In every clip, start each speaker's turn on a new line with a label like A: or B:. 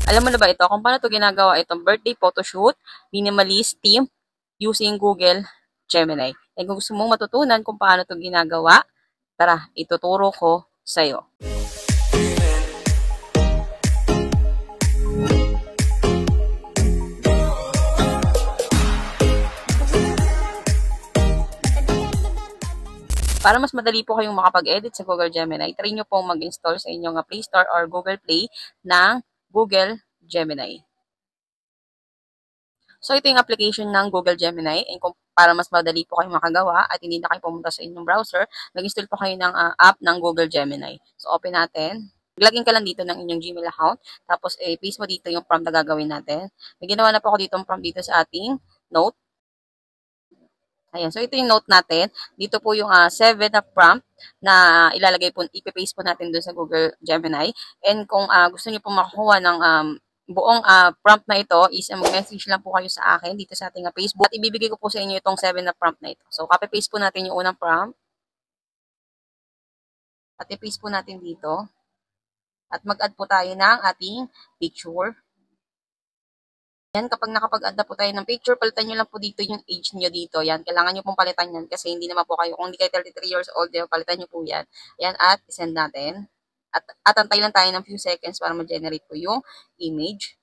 A: Alam mo na ba ito kung paano 'to ginagawa itong birthday photoshoot, minimalist theme using Google Gemini? Eh kung gusto mong matutunan kung paano 'to ginagawa, tara ituturo ko sa'yo. Para mas madali po kayong makapag-edit sa Google Gemini, try nyo pong mag-install sa inyong Play Store or Google Play ng Google Gemini. So, ito yung application ng Google Gemini. And kung para mas madali po kayong makagawa at hindi na kayo pumunta sa inyong browser, mag-install po kayo ng app ng Google Gemini. So, open natin. Lagyan ka lang dito ng inyong Gmail account. Tapos, paste mo dito yung prompt na gagawin natin. May ginawa na po ako dito yung prompt dito sa ating note. Ayan. So, ito yung note natin. Dito po yung 7 na prompt na ilalagay po, ipipaste po natin doon sa Google Gemini. And kung gusto niyo po makakuha ng buong prompt na ito is mag-message lang po kayo sa akin dito sa ating Facebook at ibibigay ko po sa inyo itong 7 na prompt na ito. So, copy-paste po natin yung unang prompt at i-paste po natin dito at mag-add po tayo ng ating picture. Yan, kapag nakapag-add na po tayo ng picture, palitan nyo lang po dito yung age nyo dito. Yan, kailangan nyo pong palitan yan kasi hindi naman po kayo, kung hindi kayo 33 years old, palitan nyo po yan. Yan, at send natin. At antay lang tayo ng few seconds para ma-generate po yung image.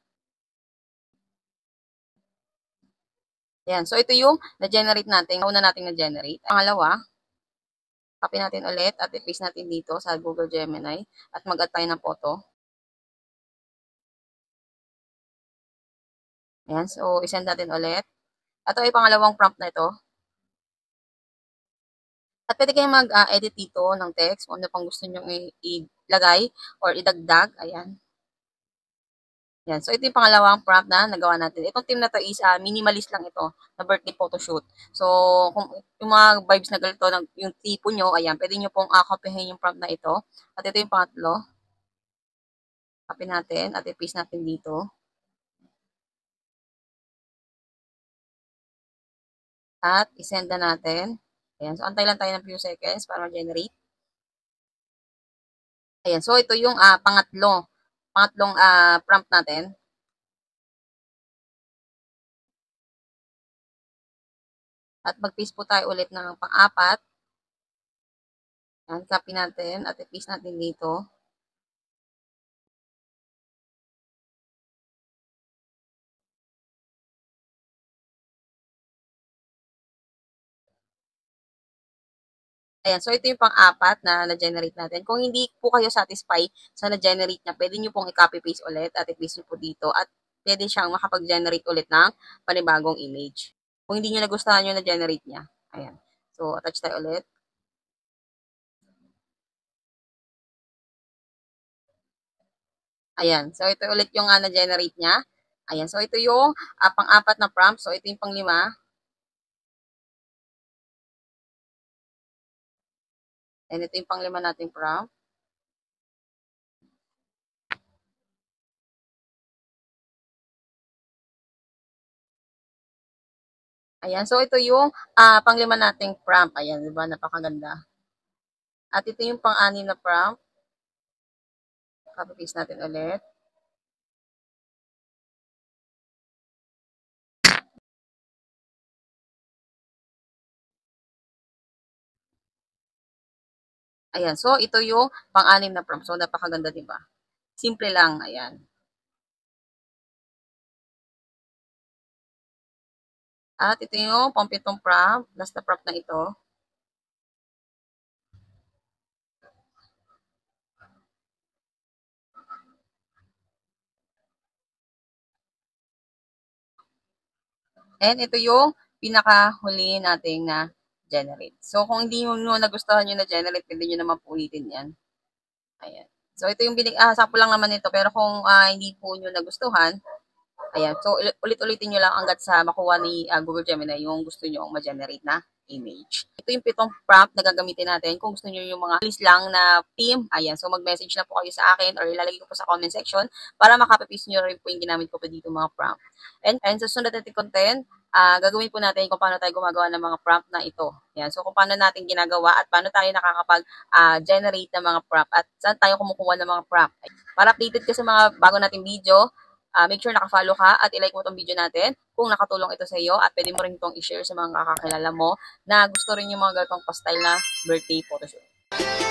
A: Yan, so ito yung na-generate natin. Una natin na-generate. Pangalawa, copy natin ulit at i-paste natin dito sa Google Gemini at mag-add tayo ng photo. Ayan, so isend natin ulit. At ito ay pangalawang prompt na ito. At pwede kayong mag-edit dito ng text kung ano pang gusto nyo ilagay or idagdag. Ayan. Yan. So, ito yung pangalawang prompt na nagawa natin. Itong team na to is minimalist lang ito na birthday photoshoot. So, kung yung mga vibes na ganito, yung tipo nyo, ayan, pwede nyo pong copyhin yung prompt na ito. At ito yung pangatlo. Copy natin at i-paste natin dito. At isend na natin. Ayan. So, antay lang tayo ng few seconds para ma-generate. Ayan. So, ito yung pangatlong prompt natin. At mag-paste po tayo ulit ng pang-apat. Ayan, copy natin at i-paste natin dito. Ayan, so ito yung pang-apat na na-generate natin. Kung hindi po kayo satisfy sa na-generate niya, pwede nyo pong i-copy-paste ulit at i-paste nyo po dito at pwede siyang makapag-generate ulit ng panibagong image. Kung hindi nyo nagustuhan yung na-generate niya. Ayan. So, attach tayo ulit. Ayan. So, ito ulit yung na-generate niya. Ayan. So, ito yung pang-apat na prompt. So, ito yung pang-5. And ito yung pang-5 nating prompt. Ayan. So, ito yung pang-5 nating prompt. Ayan. Diba? Napakaganda. At ito yung pang-6 na prompt. Copy-paste natin ulit. Ayan. So, ito yung pang-6 na prompt. So, napakaganda, diba? Simple lang. Ayan. At ito yung pang-7 prompt. Last na prompt na ito. And ito yung pinakahuli nating na generate. So, kung hindi mo nagustuhan yung na-generate, pwede nyo naman po ulitin yan. Ayan. So, ito yung sample lang naman nito. Pero kung hindi po nyo nagustuhan, ayan. So, ulit-ulitin nyo lang hanggat sa makuha ni Google Gemini yung gusto nyo ma-generate na image. Ito yung 7 prompt na gagamitin natin. Kung gusto nyo yung mga list lang na theme, ayan. So, mag-message na po kayo sa akin or ilalagay ko po sa comment section para makapipis nyo rin po yung ginamit ko po dito mga prompt. And sa sunod natin content, gagawin po natin kung paano tayo gumagawa ng mga prompt na ito. Ayan. So, kung paano natin ginagawa at paano tayo nakakapag-generate ng mga prompt at saan tayo kumukuha ng mga prompt. Para updated ka sa mga bago nating video, make sure naka-follow ka at i-like mo tong video natin kung nakatulong ito sa iyo, at pwede mo rin itong i-share sa mga kakakilala mo na gusto rin yung mga ganitong pa-style na birthday photoshoot.